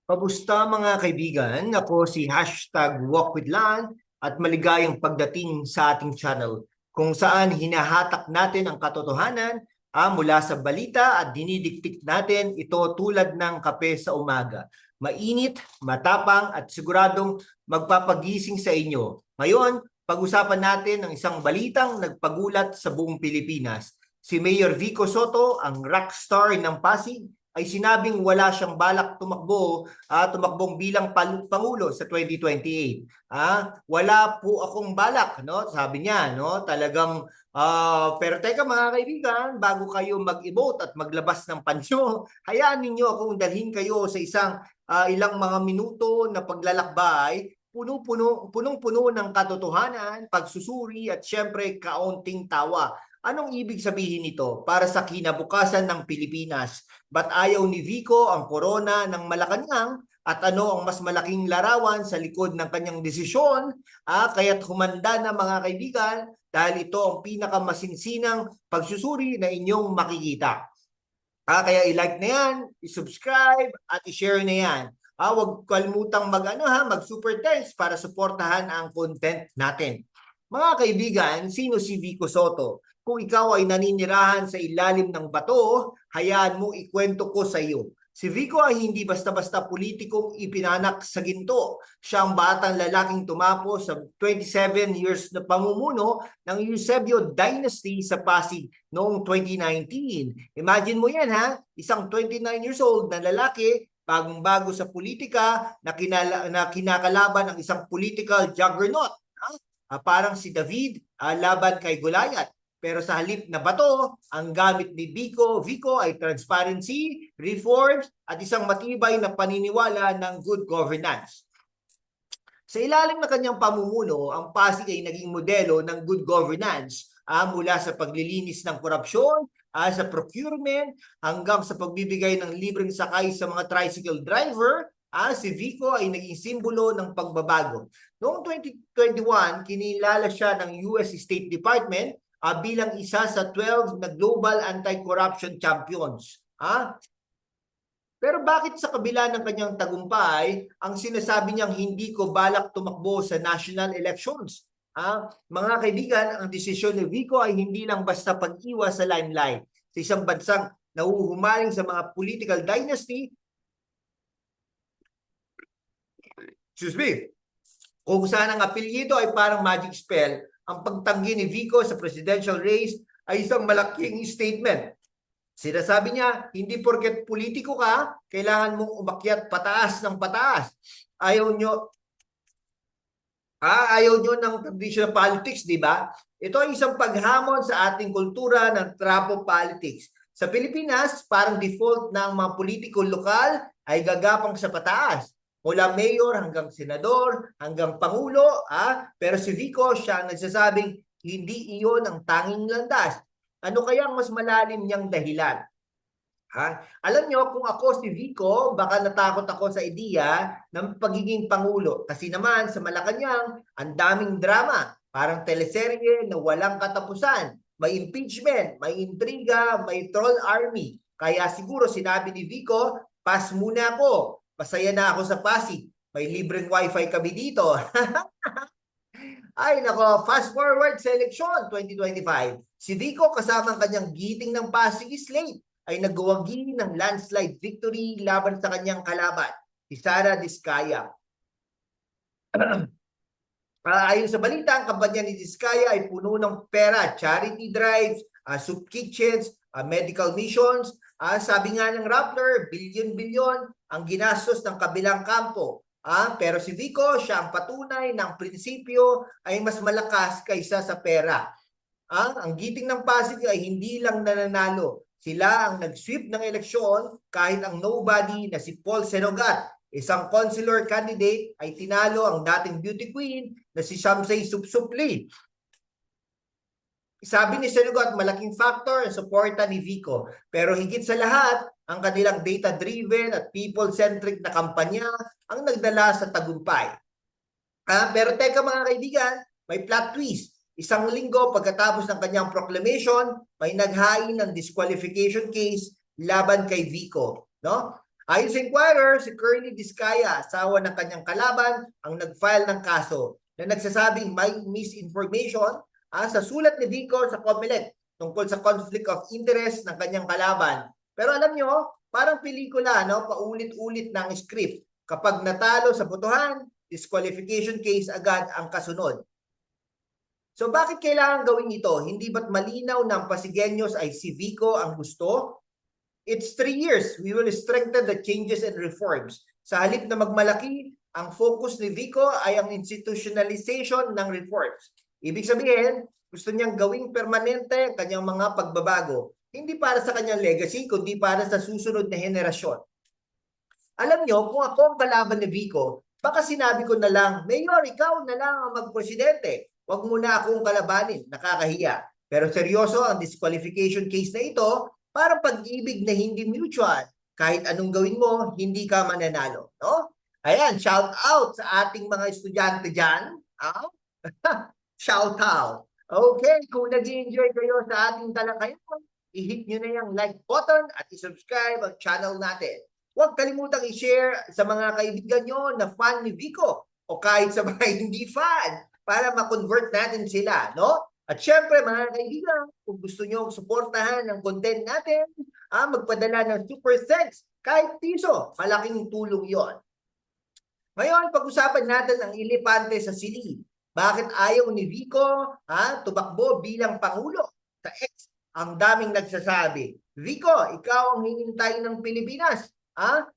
Kamusta mga kaibigan? Ako si #WalkWithLan at maligayang pagdating sa ating channel kung saan hinahatak natin ang katotohanan mula sa balita at dinidiktik natin ito tulad ng kape sa umaga. Mainit, matapang at siguradong magpapagising sa inyo. Ngayon, pag-usapan natin ang isang balitang nagpagulat sa buong Pilipinas. Si Mayor Vico Soto, ang rockstar ng Pasig, ay sinabing wala siyang balak tumakbong bilang pangulo sa 2028. Wala po akong balak, no? Sabi niya, no? Talagang pero teka mga kaibigan, bago kayo mag-emote at maglabas ng pansyo, hayaan ninyo akong dalhin kayo sa isang ilang mga minuto na paglalakbay, punong-puno ng katotohanan, pagsusuri at syempre kaunting tawa. Anong ibig sabihin nito para sa kinabukasan ng Pilipinas? Ba't ayaw ni Vico ang corona ng Malacanang at ano ang mas malaking larawan sa likod ng kanyang desisyon? Kaya't humanda na mga kaibigan dahil ito ang pinakamasinsinang pagsusuri na inyong makikita. Kaya i-like na yan, i-subscribe at i-share na yan. Huwag kalimutang mag-super thanks para suportahan ang content natin. Mga kaibigan, sino si Vico Soto? Kung ikaw ay naninirahan sa ilalim ng bato, hayaan mo ikwento ko sa iyo. Si Vico ay hindi basta-basta politikong ipinanak sa ginto. Siya ang batang lalaking tumapo sa 27 years na pamumuno ng Eusebio Dynasty sa Pasig noong 2019. Imagine mo yan isang 29 years old na lalaki, bagong-bago sa politika na kinakalaban ng isang political juggernaut. Parang si David laban kay Goliath. Pero sa halip na bato, ang gamit ni Vico ay transparency, reforms, at isang matibay na paniniwala ng good governance. Sa ilalim ng kanyang pamumuno, ang Pasig ay naging modelo ng good governance mula sa paglilinis ng korupsyon, sa procurement, hanggang sa pagbibigay ng libreng sakay sa mga tricycle driver. Si Vico ay naging simbolo ng pagbabago. Noong 2021, kinilala siya ng US State Department bilang isa sa 12 na Global Anti-Corruption Champions. Pero bakit sa kabila ng kanyang tagumpay, ang sinasabi niyang hindi ko balak tumakbo sa national elections? Mga kaibigan, ang desisyon ni Vico ay hindi lang basta pag-iwas sa limelight. Sa isang bansang nahuhumaling sa mga political dynasty, kung saan ang apelyido ay parang magic spell, ang pagtanggi ni Vico sa presidential race ay isang malaking statement. Sinasabi niya, hindi porket politiko ka, kailangan mong umakyat pataas ng pataas. Ayaw nyo ng traditional politics, di ba? Ito ay isang paghamon sa ating kultura ng trapo politics. Sa Pilipinas, parang default ng mga politiko lokal ay gagapang sa pataas. Mula mayor hanggang senador, hanggang pangulo, pero si Vico siya ang nagsasabing hindi iyon ang tanging landas. Ano kaya ang mas malalim niyang dahilan? Alam niyo, kung ako si Vico, baka natakot ako sa ideya ng pagiging pangulo. Kasi naman sa Malacanang, ang daming drama. Parang teleserye na walang katapusan. May impeachment, may intriga, may troll army. Kaya siguro sinabi ni Vico, pass muna ako. Masaya na ako sa Pasig. May libreng wifi kami dito. Ay nako, fast forward sa eleksyon 2025. Si Vico kasama ang kanyang giting ng Pasig Slate ay nagwagi ng landslide victory laban sa kanyang kalaban, si Sara Diskaya. Ayon sa balita, ang kampanya ni Diskaya ay puno ng pera, charity drives, soup kitchens, medical missions. Sabi nga ng Rappler, bilyon-bilyon ang ginastos ng kabilang kampo. Pero si Vico, siya ang patunay ng prinsipyo ay mas malakas kaysa sa pera. Ang giting ng Pasig ay hindi lang nananalo. Sila ang nag-sweep ng eleksyon kahit ang nobody na si Paul Senogat, isang consular candidate, ay tinalo ang dating beauty queen na si Shamsay Supsupli. Sabi ni Senogat, malaking factor ang suporta ni Vico. Pero higit sa lahat, ang kanilang data-driven at people-centric na kampanya ang nagdala sa tagumpay. Pero teka mga kaibigan, may plot twist. Isang linggo pagkatapos ng kanyang proclamation, may naghain ng disqualification case laban kay Vico. No? Ayon sa Inquirer, si Curly Vizcaya, asawa ng kanyang kalaban, ang nag-file ng kaso na nagsasabing may misinformation sa sulat ni Vico sa COMELEC tungkol sa conflict of interest ng kanyang kalaban. Pero alam nyo, parang pelikula, no? Paulit-ulit ng script. Kapag natalo sa botohan, disqualification case agad ang kasunod. So bakit kailangan gawin ito? Hindi ba't malinaw na ang Pasigueños ay si Vico ang gusto? It's 3 years. We will strengthen the changes and reforms. Sa halip na magmalaki, ang focus ni Vico ay ang institutionalization ng reforms. Ibig sabihin, gusto niyang gawing permanente ang kanyang mga pagbabago. Hindi para sa kanyang legacy, kundi para sa susunod na henerasyon. Alam niyo, kung ako ang kalaban ni Vico, baka sinabi ko na lang, Mayor, ikaw na lang ang magpresidente. Huwag mo na akong kalabanin, nakakahiya. Pero seryoso ang disqualification case na ito, para pag-ibig na hindi mutual. Kahit anong gawin mo, hindi ka mananalo. No? Ayan, shout out sa ating mga estudyante dyan. Shout out. Okay, kung nag-enjoy kayo sa ating talakayan, i-hit nyo na yung like button at i-subscribe ang channel natin. Huwag kalimutang i-share sa mga kaibigan nyo na fan ni Vico o kahit sa mga hindi fan para ma-convert natin sila, no? At syempre, mga kaibigan, kung gusto nyo suportahan ang content natin, magpadala ng super thanks, kahit piso, malaking tulong yon. Ngayon, pag-usapan natin ang elepante sa silid. Bakit ayaw ni Vico tumakbo bilang Pangulo? Sa X, ang daming nagsasabi, Vico, ikaw ang hinintay ng Pilipinas.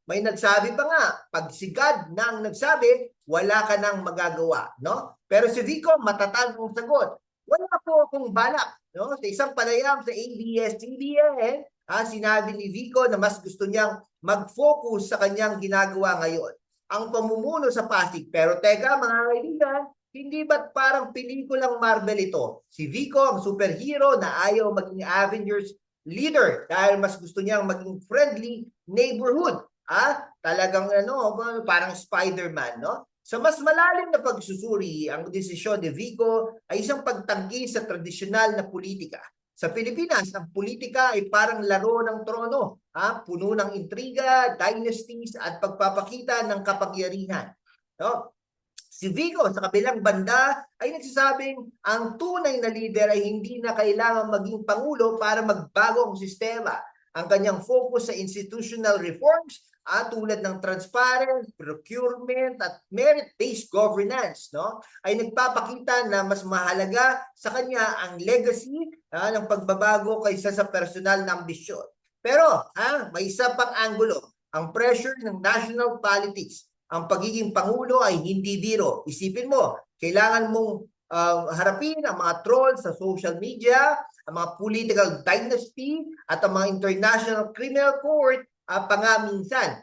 May nagsabi pa nga, pag si God na ang nagsabi, wala ka nang magagawa. No? Pero si Vico, matatag ang sagot. Wala po akong balak. No? Sa isang panayam sa ABS-CBN, sinabi ni Vico na mas gusto niyang mag-focus sa kanyang ginagawa ngayon. Ang pamumuno sa Pasig. Pero teka mga kaibigan, hindi ba't parang pelikulang Marvel ito? Si Vico ang superhero na ayaw maging Avengers leader dahil mas gusto niyang maging friendly neighborhood. Talagang parang Spider-Man, no? Sa mas malalim na pagsusuri, ang desisyon ni Vico ay isang pagtanggi sa tradisyonal na politika. Sa Pilipinas, ang politika ay parang laro ng trono, puno ng intriga, dynasties at pagpapakita ng kapangyarihan. No? Si Vico sa kabilang banda ay nagsasabing ang tunay na leader ay hindi na kailangan maging pangulo para magbago ang sistema. Ang kanyang focus sa institutional reforms tulad ng transparent, procurement at merit-based governance, no, ay nagpapakita na mas mahalaga sa kanya ang legacy ng pagbabago kaysa sa personal na ambisyon. Pero may isa pang anggulo, ang pressure ng national politics. Ang pagiging pangulo ay hindi biro. Isipin mo, kailangan mong harapin ang mga trolls sa social media, ang mga political dynasty at ang mga international criminal court pangaminsan.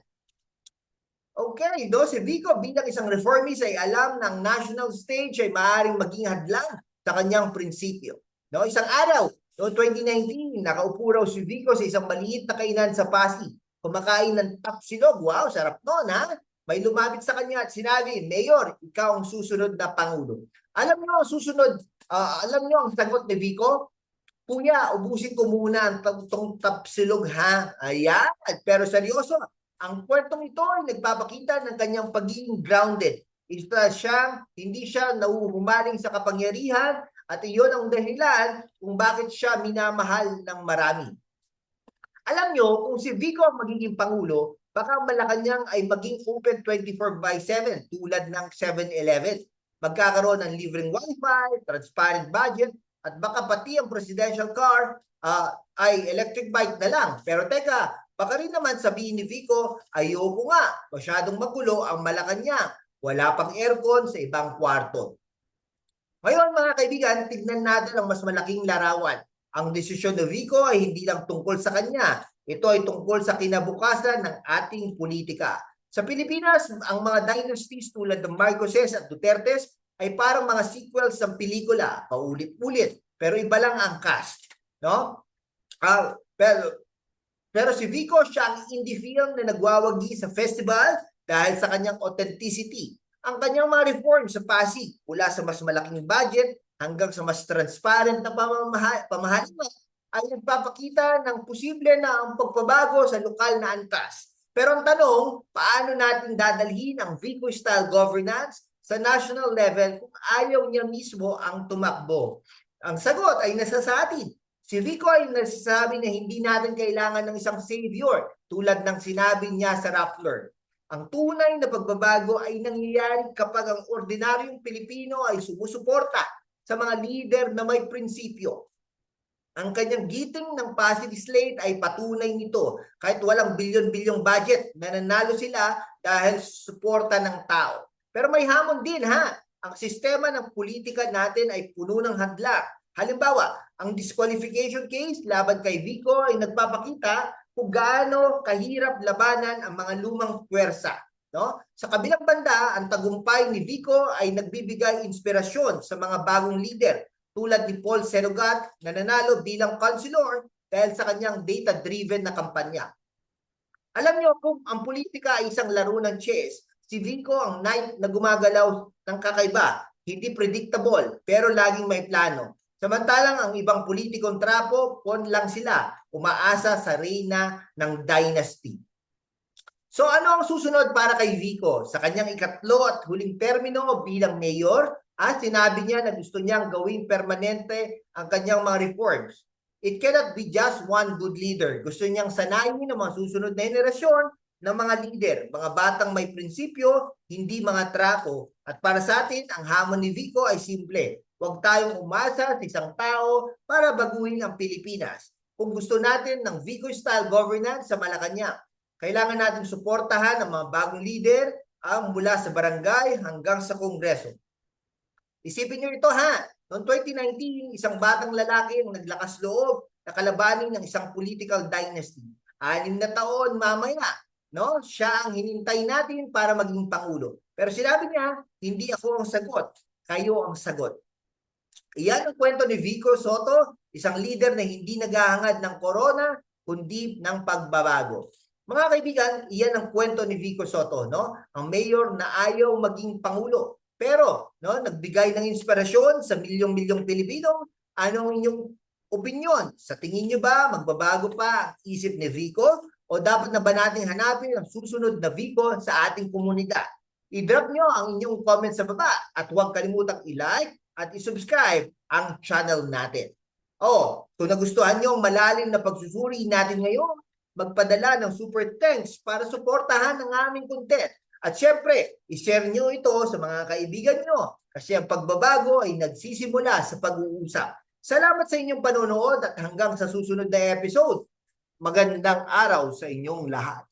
Okay, si Vico bilang isang reformist ay alam ng national stage ay maaaring maging hadlang sa kanyang prinsipyo. No, isang araw, 2019, nakaupo raw si Vico sa isang maliit na kainan sa Pasig. Kumakain ng tapsilog. Wow, sarap noon May lumapit sa kanya at sinabi, Mayor, ikaw ang susunod na Pangulo. Alam niyo ang susunod, alam niyo ang sagot ni Vico? Kuya, ubusin ko muna ang tapsilog Ayan, pero seryoso, ang puwertong ito ay nagpapakita ng kanyang pagiging grounded. Hindi siya nauhumaling sa kapangyarihan at iyon ang dahilan kung bakit siya minamahal ng marami. Alam nyo, kung si Vico ang magiging Pangulo, baka Malacanang ay maging open 24/7 tulad ng 7-Eleven. Magkakaroon ng libreng wifi, transparent budget, at baka pati ang presidential car ay electric bike na lang. Pero teka, baka rin naman sabihin ni Vico, ayoko nga, masyadong magulo ang Malacanang. Wala pang aircon sa ibang kwarto. Ngayon mga kaibigan, tignan natin ang mas malaking larawan. Ang desisyon ni Vico ay hindi lang tungkol sa kanya. Ito ay tungkol sa kinabukasan ng ating politika. Sa Pilipinas, ang mga dynasties tulad ng Marcoses at Dutertes ay parang mga sequels ng pelikula, paulit-ulit, pero iba lang ang cast, no? Pero si Vico, siya ang indie film na nagwawagi sa festival dahil sa kanyang authenticity. Ang kanyang mga reforms sa Pasig, mula sa mas malaking budget hanggang sa mas transparent na pamahalaan, ay nagpapakita ng posible na ang pagbabago sa lokal na antas. Pero ang tanong, paano natin dadalhin ang Vico-style governance sa national level kung ayaw niya mismo ang tumakbo? Ang sagot ay nasa sa atin. Si Vico ay nasasabi na hindi natin kailangan ng isang savior tulad ng sinabi niya sa Rappler. Ang tunay na pagbabago ay nangyayari kapag ang ordinaryong Pilipino ay sumusuporta sa mga leader na may prinsipyo. Ang kanyang giting ng Pasig Slate ay patunay nito. Kahit walang bilyon-bilyong budget, nananalo sila dahil suporta ng tao. Pero may hamon din ha. Ang sistema ng politika natin ay puno ng hadlang. Halimbawa, ang disqualification case laban kay Vico ay nagpapakita kung gaano kahirap labanan ang mga lumang puwersa. No? Sa kabilang banda, ang tagumpay ni Vico ay nagbibigay inspirasyon sa mga bagong leader tulad ni Paul Serugat na nanalo bilang councilor dahil sa kanyang data-driven na kampanya. Alam niyo, kung ang politika ay isang laro ng chess, si Vico ang knight na gumagalaw ng kakaiba, hindi predictable, pero laging may plano. Samantalang ang ibang politikong trapo, pawn lang sila, umaasa sa reyna ng dynasty. So ano ang susunod para kay Vico? Sa kanyang ikatlo at huling termino bilang mayor, sinabi niya na gusto niyang gawing permanente ang kanyang mga reforms. It cannot be just one good leader. Gusto niyang sanayin ng mga susunod na henerasyon ng mga leader, mga batang may prinsipyo, hindi mga trapo. At para sa atin, ang hamon ni Vico ay simple. Huwag tayong umasa sa isang tao para baguhin ang Pilipinas. Kung gusto natin ng Vico-style governance sa Malacanang, kailangan natin suportahan ang mga bagong leader mula sa barangay hanggang sa kongreso. Isipin nyo ito ha, noong 2019, isang batang lalaki ang naglakas loob na kalabanin ng isang political dynasty. 6 na taon mamaya, no? Siya ang hinintay natin para maging pangulo. Pero sinabi niya, hindi ako ang sagot, kayo ang sagot. Iyan ang kwento ni Vico Sotto, isang leader na hindi naghahangad ng corona, kundi ng pagbabago. Mga kaibigan, iyan ang kwento ni Vico Sotto, no? Ang mayor na ayaw maging pangulo. Pero, no, nagbigay ng inspirasyon sa milyong-milyong Pilipino. Anong inyong opinion? Sa tingin niyo ba magbabago pa ang isip ni Vico? O dapat na ba natin hanapin ang susunod na Vico sa ating komunidad? I-drop nyo ang inyong comment sa baba at huwag kalimutang i-like at i-subscribe ang channel natin. Kung nagustuhan nyo ang malalim na pagsusuri natin ngayon, magpadala ng super thanks para suportahan ang aming content. At syempre, i-share nyo ito sa mga kaibigan nyo kasi ang pagbabago ay nagsisimula sa pag-uusap. Salamat sa inyong panonood at hanggang sa susunod na episode. Magandang araw sa inyong lahat.